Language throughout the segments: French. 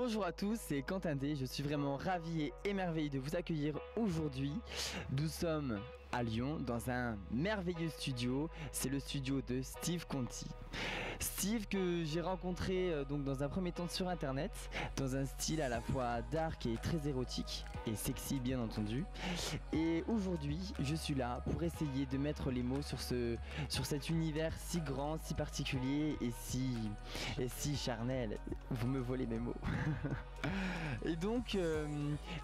Bonjour à tous, c'est Quentin D. Je suis vraiment ravi et émerveillé de vous accueillir aujourd'hui. Nous sommes à Lyon dans un merveilleux studio. C'est le studio de Steve Conti. Steve que j'ai rencontré donc dans un premier temps sur internet, dans un style à la fois dark et très érotique et sexy bien entendu. Et aujourd'hui je suis là pour essayer de mettre les mots sur cet univers si grand, si particulier et si charnel. Vous me volez mes mots. Et donc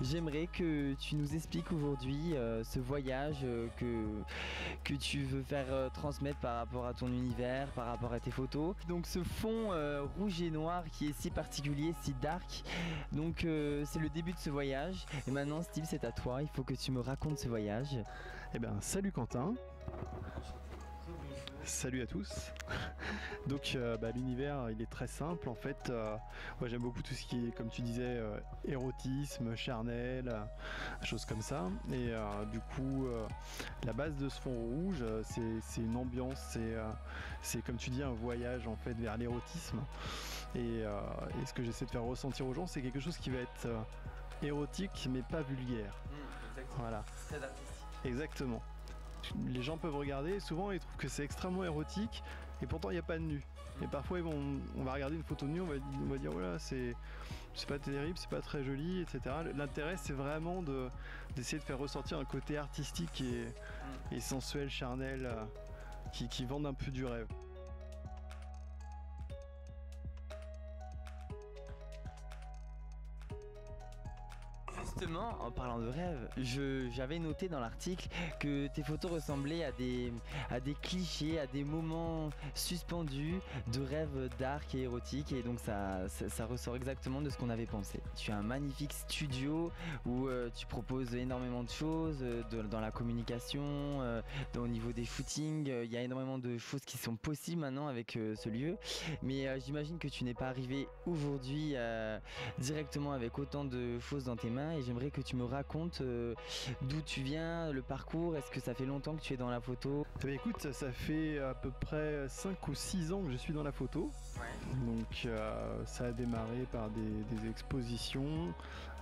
j'aimerais que tu nous expliques aujourd'hui ce voyage que tu veux faire transmettre par rapport à ton univers, par rapport à tes photos. Donc ce fond rouge et noir qui est si particulier, si dark. Donc c'est le début de ce voyage. Et maintenant Steve, c'est à toi, il faut que tu me racontes ce voyage. Eh bien salut Quentin. Salut à tous. Donc l'univers il est très simple en fait. Moi j'aime beaucoup tout ce qui est, comme tu disais, érotisme, charnel, choses comme ça. Et du coup la base de ce fond rouge c'est une ambiance, c'est comme tu dis un voyage en fait vers l'érotisme. Et ce que j'essaie de faire ressentir aux gens, c'est quelque chose qui va être érotique mais pas vulgaire. Exactement. Voilà. Très artistique. Exactement. Les gens peuvent regarder, souvent ils trouvent que c'est extrêmement érotique et pourtant il n'y a pas de nu. Et parfois on va regarder une photo de nu, on va dire voilà c'est pas terrible, c'est pas très joli, etc. L'intérêt c'est vraiment d'essayer de faire ressortir un côté artistique et sensuel, charnel, qui vende un peu du rêve. Justement, en parlant de rêve, j'avais noté dans l'article que tes photos ressemblaient à des clichés, à des moments suspendus de rêves dark et érotiques, et donc ça ressort exactement de ce qu'on avait pensé. Tu as un magnifique studio où tu proposes énormément de choses dans la communication, au niveau des shootings. Il y a énormément de choses qui sont possibles maintenant avec ce lieu, mais j'imagine que tu n'es pas arrivé aujourd'hui directement avec autant de choses dans tes mains. Et j'aimerais que tu me racontes d'où tu viens, le parcours. Est-ce que ça fait longtemps que tu es dans la photo? Écoute, ça fait à peu près 5 ou 6 ans que je suis dans la photo. Ouais. Donc ça a démarré par des expositions.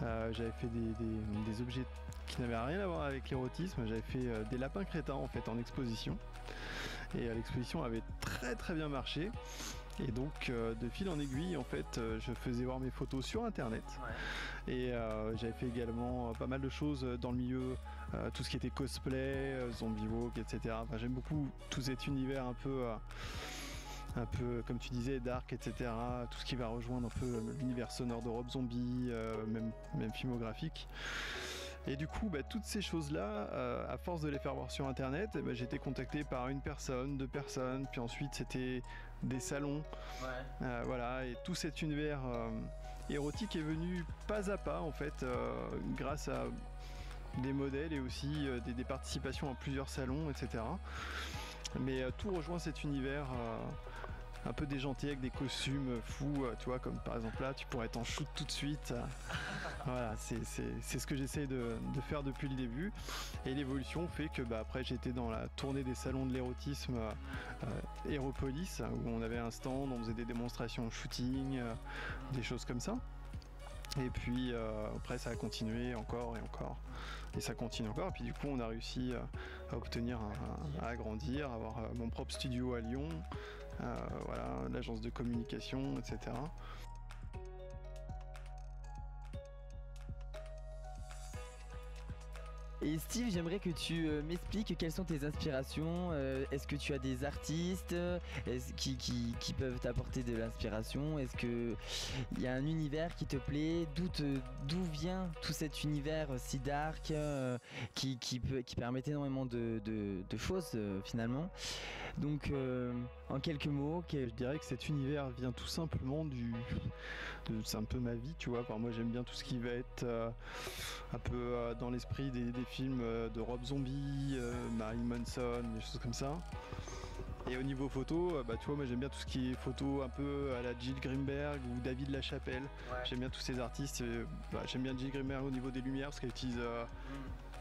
J'avais fait des objets qui n'avaient rien à voir avec l'érotisme. J'avais fait des lapins crétins en fait en exposition. Et l'exposition avait très très bien marché. Et donc de fil en aiguille en fait je faisais voir mes photos sur internet. Ouais. Et j'avais fait également pas mal de choses dans le milieu, tout ce qui était cosplay, zombie walk, etc. Enfin, j'aime beaucoup tout cet univers un peu comme tu disais dark, etc. Tout ce qui va rejoindre un peu l'univers sonore de Rob Zombie, même filmographique. Et du coup, toutes ces choses-là, à force de les faire voir sur internet, j'ai été contacté par une personne, 2 personnes, puis ensuite c'était des salons. Ouais. Voilà, et tout cet univers érotique est venu pas à pas en fait, grâce à des modèles et aussi des participations à plusieurs salons, etc. Mais tout rejoint cet univers un peu déjanté avec des costumes fous, tu vois, comme par exemple là tu pourrais t'en shoot tout de suite. Voilà, c'est ce que j'essaie de faire depuis le début, et l'évolution fait que après j'étais dans la tournée des salons de l'érotisme Héropolis, où on avait un stand, on faisait des démonstrations shooting, des choses comme ça. Et puis après ça a continué encore et encore, et ça continue encore, et puis du coup on a réussi à obtenir, à agrandir, à avoir mon propre studio à Lyon, voilà, l'agence de communication, etc. Et Steve, j'aimerais que tu m'expliques quelles sont tes inspirations. Est-ce que tu as des artistes qui peuvent t'apporter de l'inspiration? Est-ce qu'il y a un univers qui te plaît? D'où vient tout cet univers si dark qui permet énormément de choses finalement? Donc en quelques mots, je dirais que cet univers vient tout simplement c'est un peu ma vie, tu vois. Enfin, moi j'aime bien tout ce qui va être un peu dans l'esprit des films de Rob Zombie, Marilyn Manson, des choses comme ça. Et au niveau photo, tu vois, moi j'aime bien tout ce qui est photo un peu à la Jill Greenberg ou David Lachapelle. Ouais. J'aime bien tous ces artistes. J'aime bien Jill Greenberg au niveau des lumières parce qu'elle utilise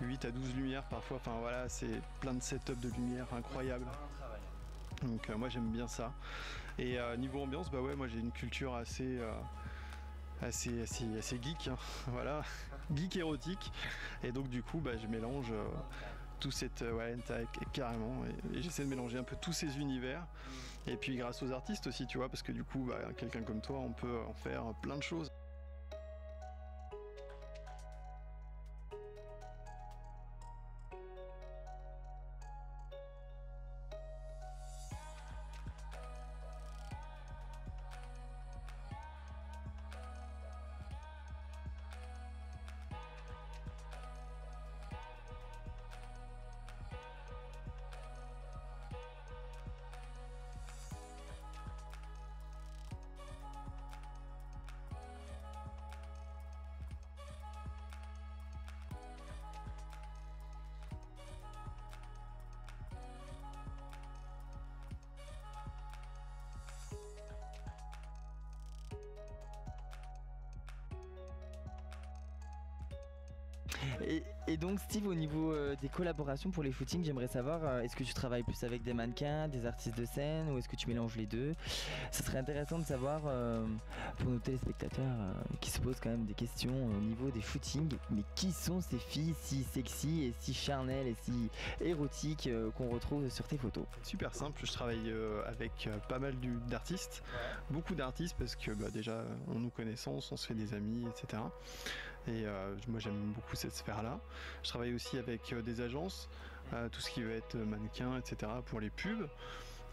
8 à 12 lumières parfois. Enfin voilà, c'est plein de setup de lumière incroyables. Donc moi j'aime bien ça. Et niveau ambiance, ouais, moi j'ai une culture assez assez geek, hein. Voilà, geek érotique. Et donc du coup, je mélange tout cette carrément, et j'essaie de mélanger un peu tous ces univers. Et puis grâce aux artistes aussi, tu vois, parce que du coup, quelqu'un comme toi, on peut en faire plein de choses. Et donc Steve, au niveau des collaborations pour les shootings, j'aimerais savoir, est-ce que tu travailles plus avec des mannequins, des artistes de scène, ou est-ce que tu mélanges les deux? Ce serait intéressant de savoir pour nos téléspectateurs qui se posent quand même des questions au niveau des shootings, mais qui sont ces filles si sexy et si charnelles et si érotiques qu'on retrouve sur tes photos? Super simple, je travaille avec pas mal d'artistes, beaucoup d'artistes parce que déjà on nous connaissance, on se fait des amis, etc. Et moi j'aime beaucoup cette sphère-là. Je travaille aussi avec des agences, tout ce qui va être mannequin, etc. pour les pubs.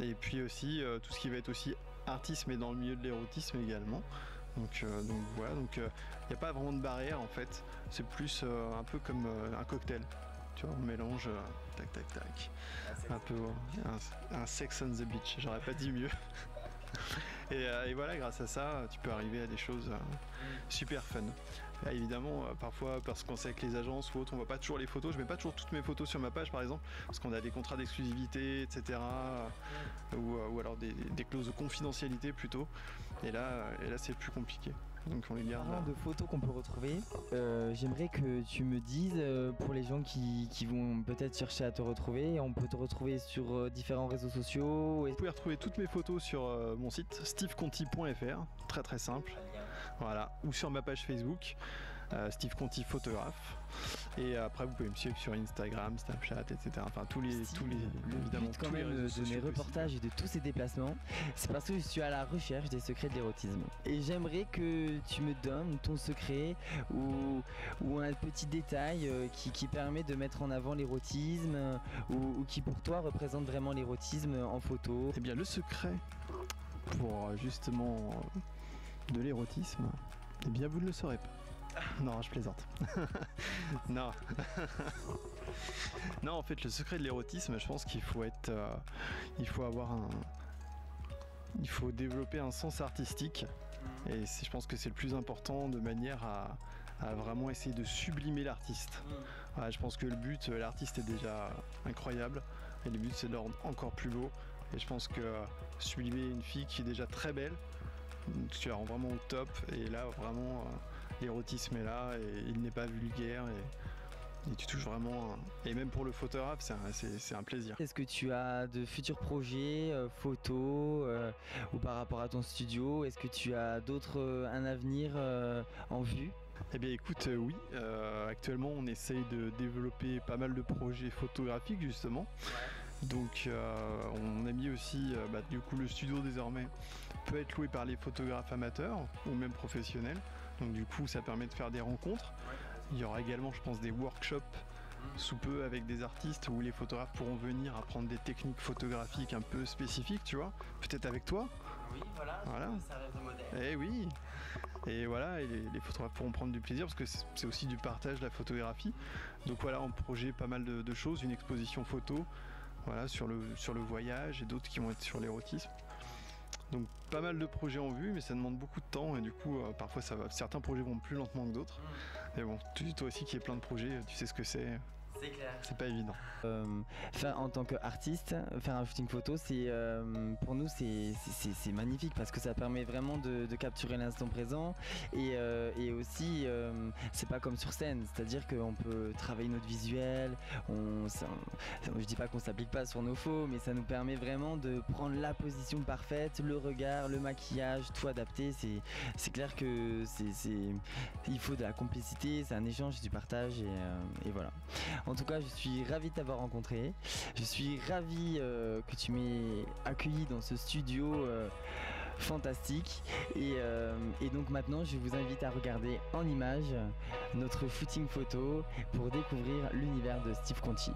Et puis aussi tout ce qui va être aussi artiste, mais dans le milieu de l'érotisme également. Donc voilà, il n'y a pas vraiment de barrière en fait. C'est plus un peu comme un cocktail. Tu vois, on mélange tac tac tac. Un peu un sex on the beach, j'aurais pas dit mieux. Et voilà, grâce à ça, tu peux arriver à des choses super fun. Là, évidemment, parfois, parce qu'on sait avec les agences ou autres, on voit pas toujours les photos. Je mets pas toujours toutes mes photos sur ma page, par exemple, parce qu'on a des contrats d'exclusivité, etc. Ou alors des clauses de confidentialité plutôt. Et là c'est plus compliqué. Donc on les garde là. De photos qu'on peut retrouver, j'aimerais que tu me dises pour les gens qui vont peut-être chercher à te retrouver, on peut te retrouver sur différents réseaux sociaux. Vous pouvez retrouver toutes mes photos sur mon site steveconti.fr, très très simple. Voilà, ou sur ma page Facebook, Steve Conti photographe. Et après vous pouvez me suivre sur Instagram, Snapchat, etc. Enfin tous les évidemment quand tous les même réseaux de sociaux mes reportages et de tous ces déplacements, c'est parce que je suis à la recherche des secrets de l'érotisme. Et j'aimerais que tu me donnes ton secret ou un petit détail qui permet de mettre en avant l'érotisme ou qui pour toi représente vraiment l'érotisme en photo. Eh bien le secret pour justement de l'érotisme, eh bien vous ne le saurez pas. Non, je plaisante. Non. Non, en fait, le secret de l'érotisme, je pense qu'il faut être, il faut développer un sens artistique. Et je pense que c'est le plus important, de manière à vraiment essayer de sublimer l'artiste. Ouais, je pense que le but, l'artiste est déjà incroyable, et le but c'est de le rendre encore plus beau. Et je pense que sublimer une fille qui est déjà très belle, tu la rends vraiment au top, et là vraiment l'érotisme est là, et il n'est pas vulgaire, et tu touches vraiment et même pour le photographe c'est un plaisir. Est-ce que tu as de futurs projets photos ou par rapport à ton studio, est-ce que tu as un avenir en vue? Eh bien écoute, oui, actuellement on essaye de développer pas mal de projets photographiques justement. Donc on a mis aussi, du coup le studio désormais peut être loué par les photographes amateurs ou même professionnels. Donc du coup ça permet de faire des rencontres. Il y aura également je pense des workshops sous peu avec des artistes où les photographes pourront venir apprendre des techniques photographiques un peu spécifiques, tu vois, peut-être avec toi. Oui, voilà. Ça rêve de modèle. Eh oui. Et voilà, et les photographes pourront prendre du plaisir parce que c'est aussi du partage de la photographie. Donc voilà, on projet pas mal de choses, une exposition photo, voilà, sur le voyage, et d'autres qui vont être sur l'érotisme. Donc pas mal de projets en vue, mais ça demande beaucoup de temps, et du coup parfois certains projets vont plus lentement que d'autres. Mais bon, toi aussi qui es plein de projets, tu sais ce que c'est. C'est clair. C'est pas évident. En tant qu'artiste, faire un shooting photo, pour nous c'est magnifique parce que ça permet vraiment de capturer l'instant présent et aussi c'est pas comme sur scène, c'est-à-dire qu'on peut travailler notre visuel, je dis pas qu'on s'applique pas sur nos faux, mais ça nous permet vraiment de prendre la position parfaite, le regard, le maquillage, tout adapté. C'est clair que il faut de la complicité, c'est un échange, c'est du partage et voilà. En tout cas, je suis ravi de t'avoir rencontré. Je suis ravi que tu m'aies accueilli dans ce studio fantastique. Et donc maintenant, je vous invite à regarder en images notre shooting photo pour découvrir l'univers de Steve Conti.